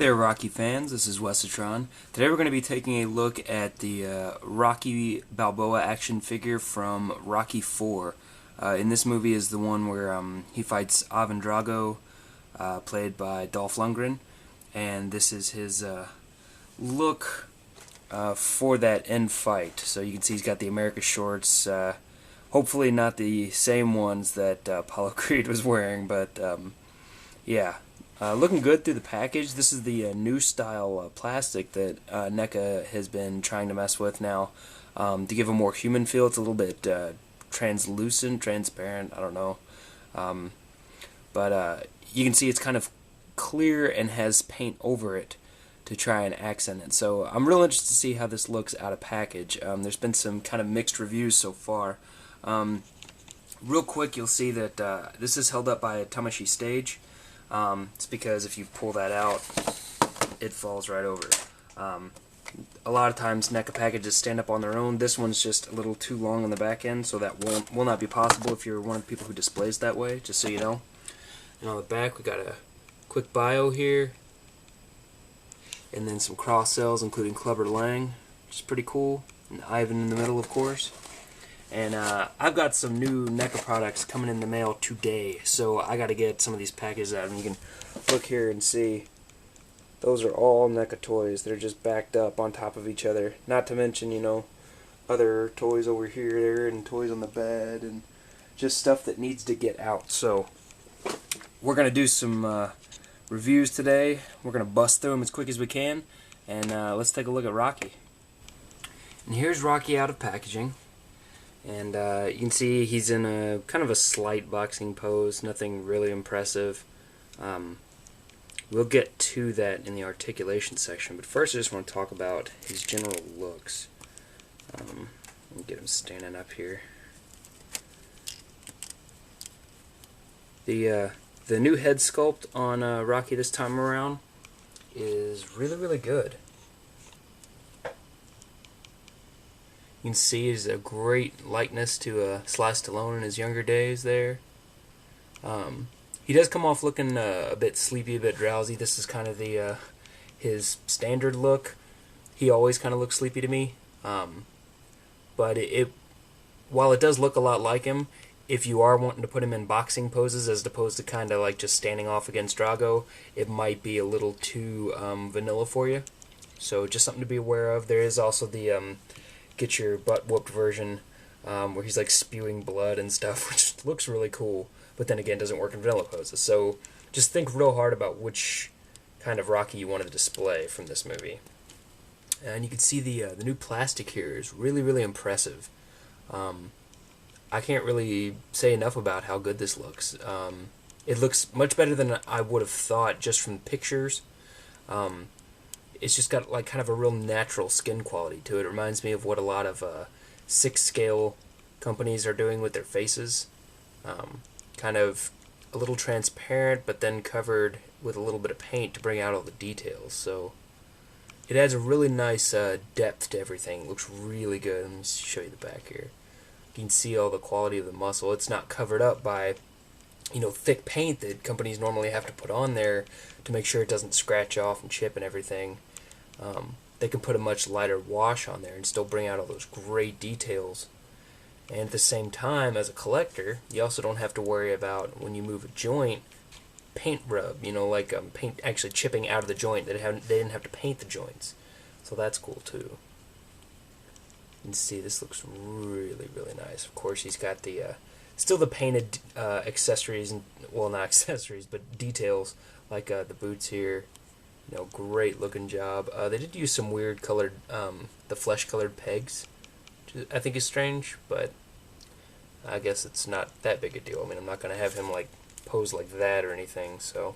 there, Rocky fans. This is Wesatron. Today we're going to be taking a look at the Rocky Balboa action figure from Rocky 4. In this movie is the one where he fights Ivan Drago, played by Dolph Lundgren, and this is his look for that end fight. So you can see he's got the America shorts, hopefully not the same ones that Apollo Creed was wearing, but yeah. Looking good through the package. This is the new style plastic that NECA has been trying to mess with now to give a more human feel. It's a little bit translucent, transparent, I don't know. But you can see it's kind of clear and has paint over it to try and accent it. So I'm real interested to see how this looks out of package. There's been some kind of mixed reviews so far. Real quick, you'll see that this is held up by a Tamashi stage. It's because if you pull that out, it falls right over. A lot of times NECA packages stand up on their own. This one's just a little too long on the back end, so that will not be possible if you're one of the people who displays that way, just so you know. And on the back we got a quick bio here, and then some cross cells including Clubber Lang, which is pretty cool, and Ivan in the middle, of course. And I've got some new NECA products coming in the mail today, so I got to get some of these packages out. And you can look here and see those are all NECA toys. They're just backed up on top of each other. Not to mention, you know, other toys over here and toys on the bed and just stuff that needs to get out. So we're going to do some reviews today. We're going to bust through them as quick as we can, and let's take a look at Rocky. And here's Rocky out of packaging. And you can see he's in a kind of a slight boxing pose, nothing really impressive. We'll get to that in the articulation section, but first I just want to talk about his general looks. Let me get him standing up here. The new head sculpt on Rocky this time around is really good. You can see he's a great likeness to Sly Stallone in his younger days there. He does come off looking a bit sleepy, a bit drowsy. This is kind of the his standard look. He always kind of looks sleepy to me. But while it does look a lot like him, if you are wanting to put him in boxing poses as opposed to kind of like just standing off against Drago, it might be a little too vanilla for you. So just something to be aware of. There is also the get your butt whooped version where he's like spewing blood and stuff, which looks really cool, but then again doesn't work in vanilla poses. So just think real hard about which kind of Rocky you want to display from this movie. And you can see the new plastic here is really impressive. I can't really say enough about how good this looks. It looks much better than I would have thought just from pictures. It's just got like kind of a real natural skin quality to it. It reminds me of what a lot of 6-scale companies are doing with their faces. Kind of a little transparent, but then covered with a little bit of paint to bring out all the details. So it adds a really nice depth to everything. It looks really good. Let me show you the back here. You can see all the quality of the muscle. It's not covered up by, you know, thick paint that companies normally have to put on there to make sure it doesn't scratch off and chip and everything. They can put a much lighter wash on there and still bring out all those great details. And at the same time, as a collector, you also don't have to worry about, when you move a joint, paint rub, you know, like paint actually chipping out of the joint. They didn't have to paint the joints. So that's cool too. You can see this looks really nice. Of course, he's got the still the painted accessories, and well, not accessories, but details, like the boots here. You know, great looking job. They did use some weird colored, the flesh colored pegs, which I think is strange, but I guess it's not that big a deal. I mean, I'm not going to have him like pose like that or anything, so,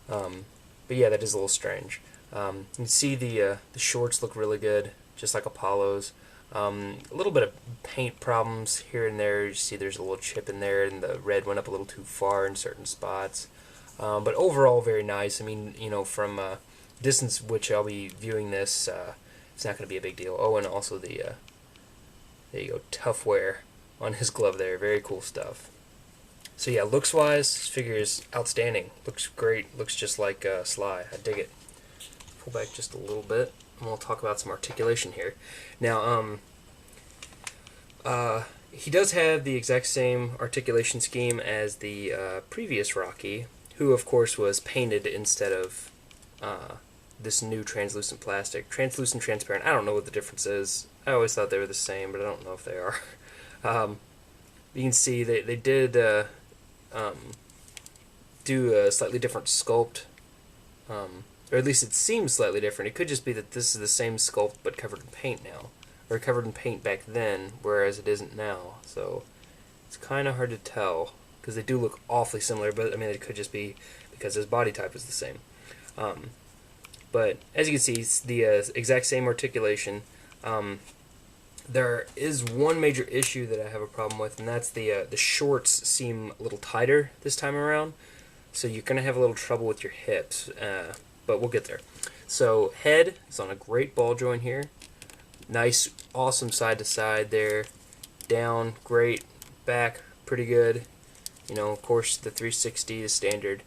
but yeah, that is a little strange. You can see the shorts look really good, just like Apollo's. A little bit of paint problems here and there. You see there's a little chip in there, and the red went up a little too far in certain spots. But overall, very nice. I mean, you know, from distance which I'll be viewing this, it's not going to be a big deal. Oh, and also the, there you go, tough wear on his glove there. Very cool stuff. So yeah, looks-wise, this figure is outstanding. Looks great. Looks just like Sly. I dig it. pull back just a little bit, and we'll talk about some articulation here. Now, he does have the exact same articulation scheme as the previous Rocky, who of course was painted instead of this new translucent plastic. Translucent, transparent, I don't know what the difference is. I always thought they were the same, but I don't know if they are. You can see they did do a slightly different sculpt, or at least it seems slightly different. It could just be that this is the same sculpt but covered in paint now, or covered in paint back then, whereas it isn't now. So it's kind of hard to tell because they do look awfully similar, but I mean it could just be because his body type is the same. But as you can see, it's the exact same articulation. There is one major issue that I have a problem with, and that's the shorts seem a little tighter this time around. So you're going to have a little trouble with your hips, but we'll get there. So head is on a great ball joint here. Nice, awesome side to side there. Down, great. Back, pretty good. You know, of course, the 360 is standard.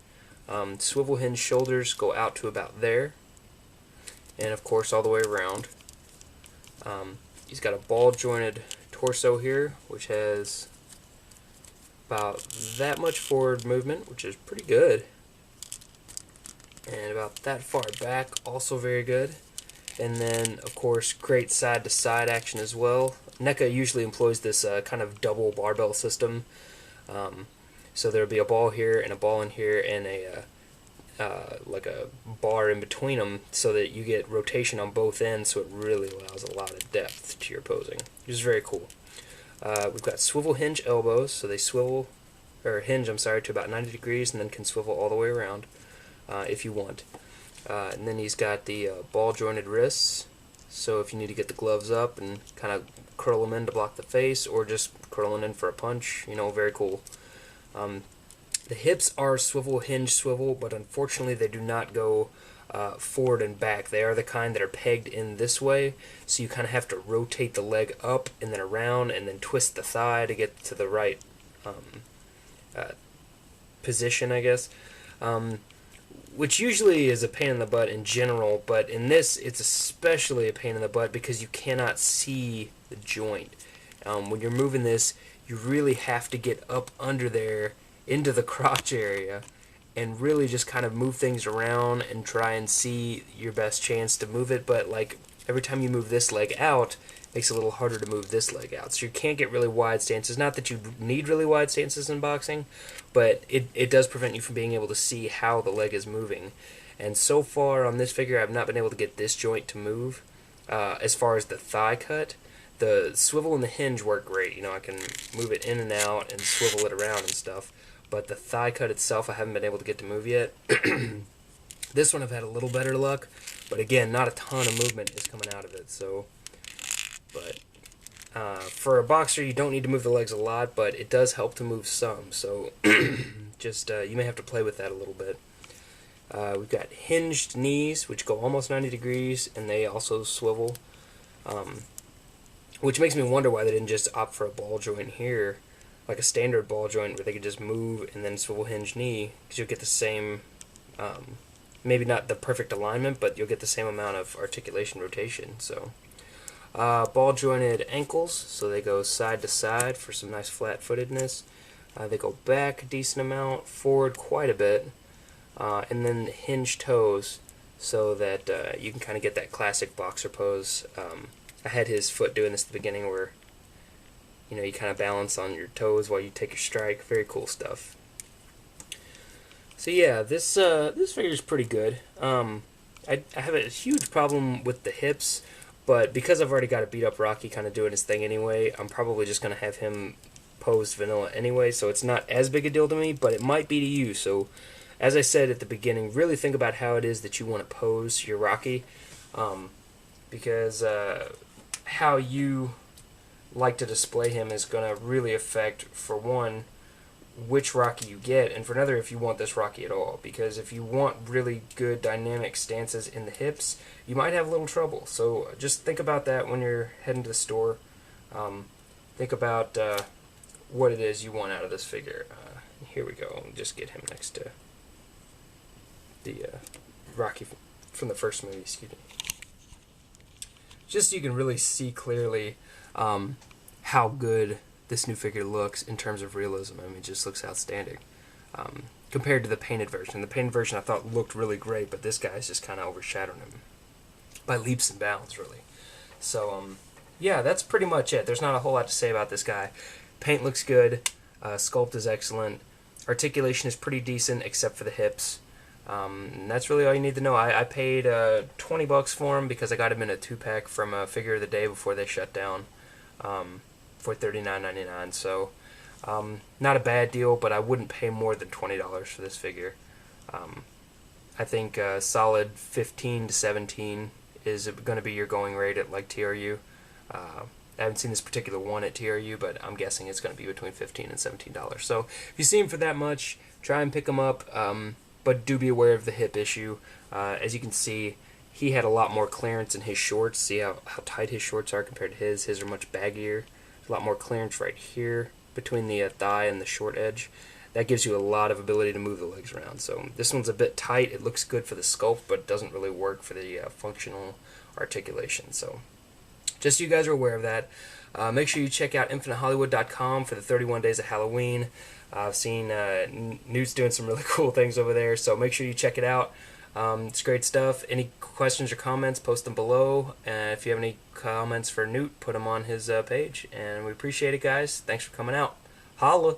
Swivel hinge shoulders go out to about there. And of course, all the way around. He's got a ball jointed torso here, which has about that much forward movement, which is pretty good. And about that far back, also very good. And then, of course, great side-to-side action as well. NECA usually employs this kind of double barbell system. So there'll be a ball here and a ball in here and a like a bar in between them, so that you get rotation on both ends, so it really allows a lot of depth to your posing, which is very cool. We've got swivel hinge elbows, so they swivel, or hinge, I'm sorry, to about 90 degrees and then can swivel all the way around if you want. And then he's got the ball jointed wrists, so if you need to get the gloves up and kind of curl them in to block the face, or just curl them in for a punch, you know, very cool. The hips are swivel, hinge, swivel, but unfortunately they do not go forward and back. They are the kind that are pegged in this way, so you kind of have to rotate the leg up and then around and then twist the thigh to get to the right position, I guess. Which usually is a pain in the butt in general, but in this it's especially a pain in the butt because you cannot see the joint. When you're moving this, you really have to get up under there into the crotch area and really just kind of move things around and try and see your best chance to move it. But like every time you move this leg out, it makes it a little harder to move this leg out. So you can't get really wide stances. Not that you need really wide stances in boxing, but it does prevent you from being able to see how the leg is moving. And so far on this figure, I've not been able to get this joint to move. As far as the thigh cut, the swivel and the hinge work great. You know, I can move it in and out and swivel it around and stuff. But the thigh cut itself, I haven't been able to get to move yet. This one I've had a little better luck, but again, not a ton of movement is coming out of it. So, but for a boxer, you don't need to move the legs a lot, but it does help to move some. So, just you may have to play with that a little bit. We've got hinged knees, which go almost 90 degrees, and they also swivel. Which makes me wonder why they didn't just opt for a ball joint here, like a standard ball joint where they could just move and then swivel hinge knee, because you'll get the same, maybe not the perfect alignment, but you'll get the same amount of articulation rotation. So ball jointed ankles, so they go side to side for some nice flat footedness. They go back a decent amount, forward quite a bit, and then hinge toes, so that you can kind of get that classic boxer pose. I had his foot doing this at the beginning where, you know, you kind of balance on your toes while you take your strike. Very cool stuff. So yeah, this figure is pretty good. I have a huge problem with the hips, but because I've already got a beat up Rocky kind of doing his thing anyway, I'm probably just going to have him posed vanilla anyway, so it's not as big a deal to me, but it might be to you. So as I said at the beginning, really think about how it is that you want to pose your Rocky, because how you like to display him is going to really affect, for one, which Rocky you get, and for another, if you want this Rocky at all. Because if you want really good dynamic stances in the hips, you might have a little trouble. So just think about that when you're heading to the store. Think about what it is you want out of this figure. Here we go. Just get him next to the Rocky from the first movie, excuse me. Just so you can really see clearly how good this new figure looks in terms of realism. I mean, it just looks outstanding. Compared to the painted version. The painted version I thought looked really great, but this guy's just kind of overshadowing him by leaps and bounds, really. So, yeah, that's pretty much it. There's not a whole lot to say about this guy. Paint looks good. Sculpt is excellent. Articulation is pretty decent, except for the hips. And that's really all you need to know. I paid $20 for him because I got him in a 2-pack from a Figure of the Day before they shut down for $39.99. So, not a bad deal, but I wouldn't pay more than $20 for this figure. I think solid 15 to 17 is going to be your going rate at like TRU. I haven't seen this particular one at TRU, but I'm guessing it's going to be between $15 and $17. So if you see him for that much, try and pick him up, but do be aware of the hip issue. As you can see, he had a lot more clearance in his shorts. See how tight his shorts are compared to his. His are much baggier. There's a lot more clearance right here between the thigh and the short edge. That gives you a lot of ability to move the legs around. So this one's a bit tight. It looks good for the sculpt, but it doesn't really work for the functional articulation. So just so you guys are aware of that. Make sure you check out InfiniteHollywood.com for the 31 Days of Halloween. I've seen Newt's doing some really cool things over there, so make sure you check it out. It's great stuff. Any questions or comments, post them below. If you have any comments for Newt, put them on his page. And we appreciate it, guys. Thanks for coming out. Holla!